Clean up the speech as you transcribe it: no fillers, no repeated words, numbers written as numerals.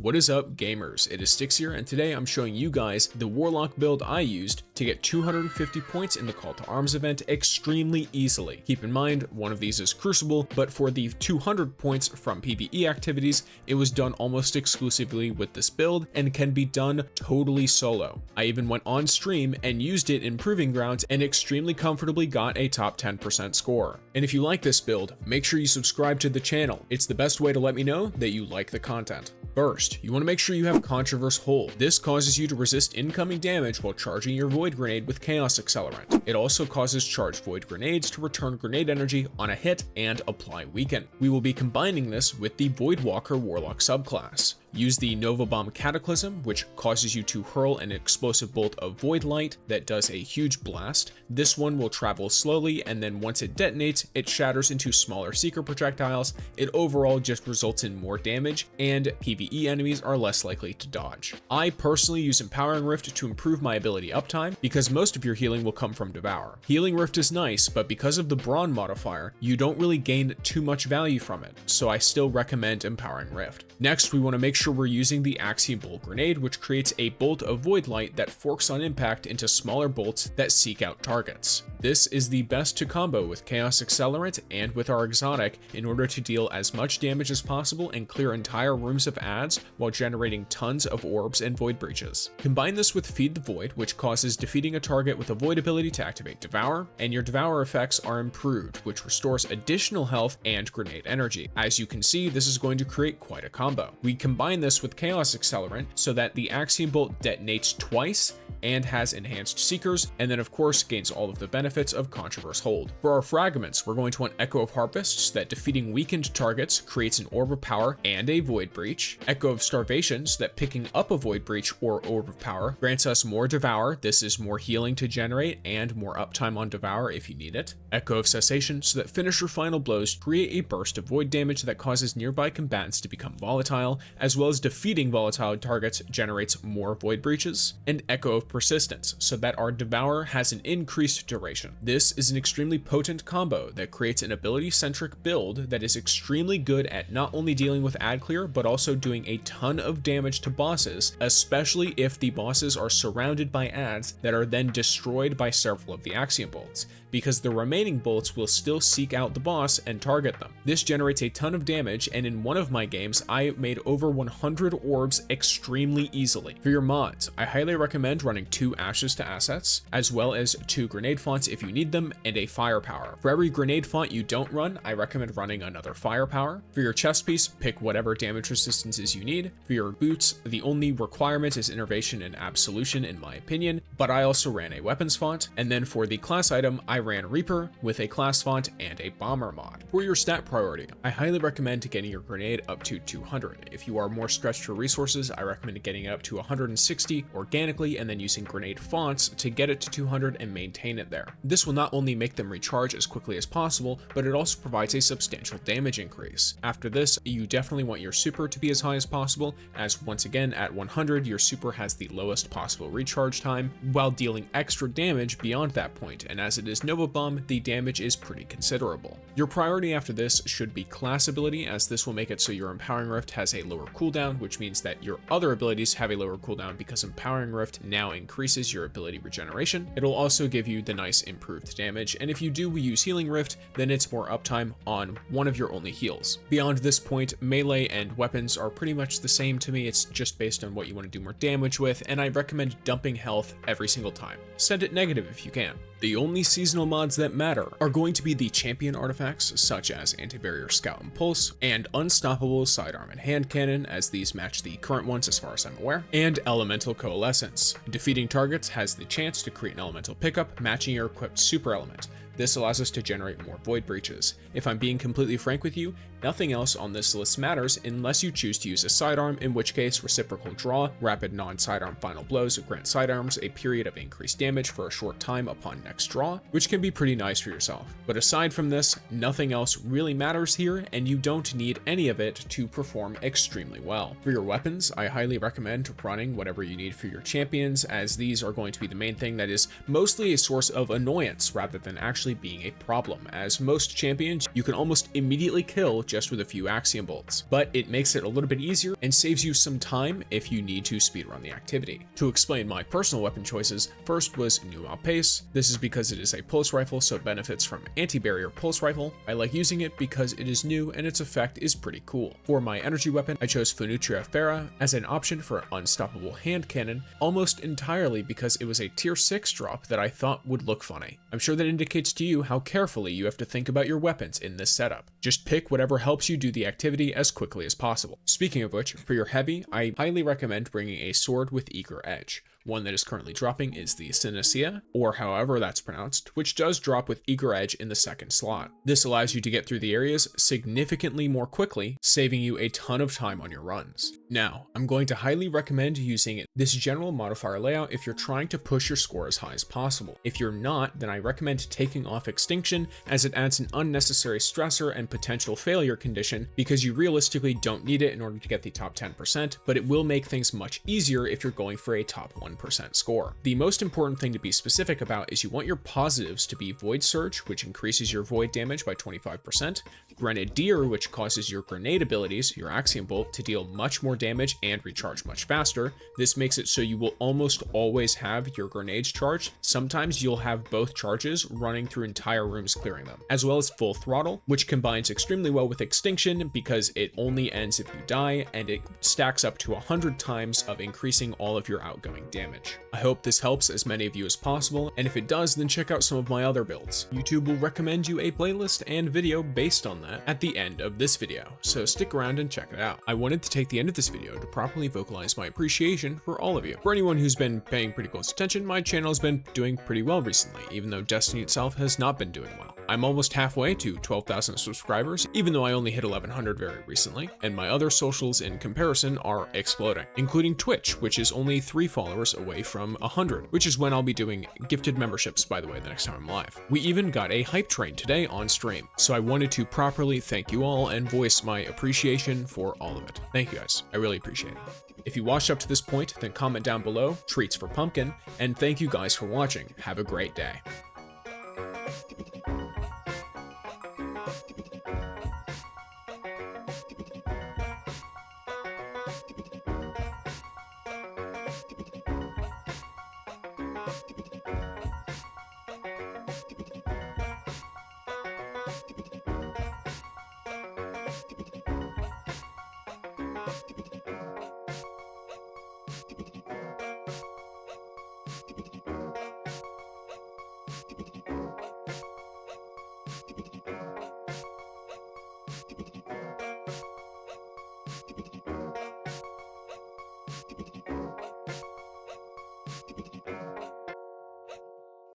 What is up, gamers? It is Styx here, and today I'm showing you guys the Warlock build I used to get 250 points in the Call to Arms event extremely easily. Keep in mind, one of these is Crucible, but for the 200 points from PvE activities, it was done almost exclusively with this build and can be done totally solo. I even went on stream and used it in Proving Grounds and extremely comfortably got a top 10% score. And if you like this build, make sure you subscribe to the channel. It's the best way to let me know that you like the content. First, you want to make sure you have Contraverse Hold. This causes you to resist incoming damage while charging your Void Grenade with Chaos Accelerant. It also causes charged Void Grenades to return grenade energy on a hit and apply Weaken. We will be combining this with the Voidwalker Warlock subclass. Use the Nova Bomb Cataclysm, which causes you to hurl an explosive bolt of Void Light that does a huge blast. This one will travel slowly, and then once it detonates, it shatters into smaller Seeker projectiles. It overall just results in more damage, and PvE enemies are less likely to dodge. I personally use Empowering Rift to improve my ability uptime, because most of your healing will come from Devour. Healing Rift is nice, but because of the Brawn modifier, you don't really gain too much value from it, so I still recommend Empowering Rift. Next, we want to make sure we're using the Axiom Bolt Grenade, which creates a bolt of Void Light that forks on impact into smaller bolts that seek out targets. This is the best to combo with Chaos Accelerant and with our exotic in order to deal as much damage as possible and clear entire rooms of adds while generating tons of orbs and void breaches. Combine this with Feed the Void, which causes defeating a target with a void ability to activate Devour, and your Devour effects are improved, which restores additional health and grenade energy. As you can see, this is going to create quite a combo. We combine this with Chaos Accelerant so that the Axiom Bolt detonates twice and has enhanced Seekers, and then of course gains all of the benefits of Contraverse Hold. For our Fragments, we're going to want Echo of Harvests, that defeating weakened targets creates an Orb of Power and a Void Breach. Echo of Starvation, so that picking up a Void Breach or Orb of Power grants us more Devour. This is more healing to generate and more uptime on Devour if you need it. Echo of Cessation, so that finisher final blows create a burst of void damage that causes nearby combatants to become volatile, as well as defeating volatile targets generates more void breaches. And Echo of Persistence, so that our Devour has an increased duration. This is an extremely potent combo that creates an ability-centric build that is extremely good at not only dealing with ad clear, but also doing a ton of damage to bosses, especially if the bosses are surrounded by ads that are then destroyed by several of the Axiom Bolts, because the remaining bolts will still seek out the boss and target them. This generates a ton of damage, and in one of my games, I made over 100 orbs extremely easily. For your mods, I highly recommend running 2 Ashes to Assets, as well as 2 Grenade Fonts if you need them, and a Firepower. For every Grenade Font you don't run, I recommend running another Firepower. For your chest piece, pick whatever damage resistances you need. For your boots, the only requirement is Innervation and Absolution in my opinion, but I also ran a Weapons Font. And then for the class item, I ran Reaper with a class font and a Bomber mod. For your stat priority, I highly recommend getting your grenade up to 200. If you are more stretched for resources, I recommend getting it up to 160 organically and then using grenade fonts to get it to 200 and maintain it there. This will not only make them recharge as quickly as possible, but it also provides a substantial damage increase. After this, you definitely want your super to be as high as possible, as once again at 100 your super has the lowest possible recharge time while dealing extra damage beyond that point, and as it is Nova Bomb, the damage is pretty considerable. Your priority after this should be class ability, as this will make it so your Empowering Rift has a lower cooldown, which means that your other abilities have a lower cooldown because Empowering Rift now increases your ability regeneration. It'll also give you the nice improved damage, and if you do use Healing Rift, then it's more uptime on one of your only heals. Beyond this point, melee and weapons are pretty much the same to me. It's just based on what you want to do more damage with, and I recommend dumping health every single time. Send it negative if you can. The only seasonal mods that matter are going to be the champion artifacts such as Anti-Barrier Scout and Pulse, and Unstoppable Sidearm and Hand Cannon, as these match the current ones as far as I'm aware, and Elemental Coalescence. Defeating targets has the chance to create an elemental pickup matching your equipped super element. This allows us to generate more void breaches. If I'm being completely frank with you, nothing else on this list matters unless you choose to use a sidearm, in which case Reciprocal Draw, rapid non-sidearm final blows grant sidearms a period of increased damage for a short time upon next draw, which can be pretty nice for yourself. But aside from this, nothing else really matters here, and you don't need any of it to perform extremely well. For your weapons, I highly recommend running whatever you need for your champions, as these are going to be the main thing that is mostly a source of annoyance rather than actually being a problem, as most champions you can almost immediately kill just with a few axiom bolts, but it makes it a little bit easier and saves you some time if you need to speedrun the activity. To explain my personal weapon choices, first was New Pace. This is because it is a pulse rifle, so it benefits from anti-barrier pulse rifle. I like using it because it is new and its effect is pretty cool. For my energy weapon, I chose Funutria Fera as an option for unstoppable hand cannon, almost entirely because it was a tier 6 drop that I thought would look funny. I'm sure that indicates to you how carefully you have to think about your weapons in this setup. Just pick whatever helps you do the activity as quickly as possible. Speaking of which, for your heavy, I highly recommend bringing a sword with eager edge. One that is currently dropping is the Synestia, or however that's pronounced, which does drop with eager edge in the second slot. This allows you to get through the areas significantly more quickly, saving you a ton of time on your runs. Now, I'm going to highly recommend using this general modifier layout if you're trying to push your score as high as possible. If you're not, then I recommend taking off Extinction, as it adds an unnecessary stressor and potential failure condition because you realistically don't need it in order to get the top 10%, but it will make things much easier if you're going for a top 1% score. The most important thing to be specific about is you want your positives to be Void Surge, which increases your void damage by 25%, Grenadier, which causes your grenade abilities, your Axiom Bolt, to deal much more damage and recharge much faster. This makes it so you will almost always have your grenades charged. Sometimes you'll have both charges running through entire rooms clearing them, as well as Full Throttle, which combines extremely well with Extinction because it only ends if you die, and it stacks up to 100 times of increasing all of your outgoing damage. I hope this helps as many of you as possible, and if it does, then check out some of my other builds. YouTube will recommend you a playlist and video based on that at the end of this video, so stick around and check it out. I wanted to take the end of this video to properly vocalize my appreciation for all of you. For anyone who's been paying pretty close attention, my channel has been doing pretty well recently, even though Destiny itself has not been doing well. I'm almost halfway to 12,000 subscribers, even though I only hit 1,100 very recently, and my other socials in comparison are exploding, including Twitch, which is only 3 followers away from 100, which is when I'll be doing gifted memberships, by the way, the next time I'm live. We even got a hype train today on stream, so I wanted to properly thank you all and voice my appreciation for all of it. Thank you guys, I really appreciate it. If you watched up to this point, then comment down below, treats for Pumpkin, and thank you guys for watching. Have a great day.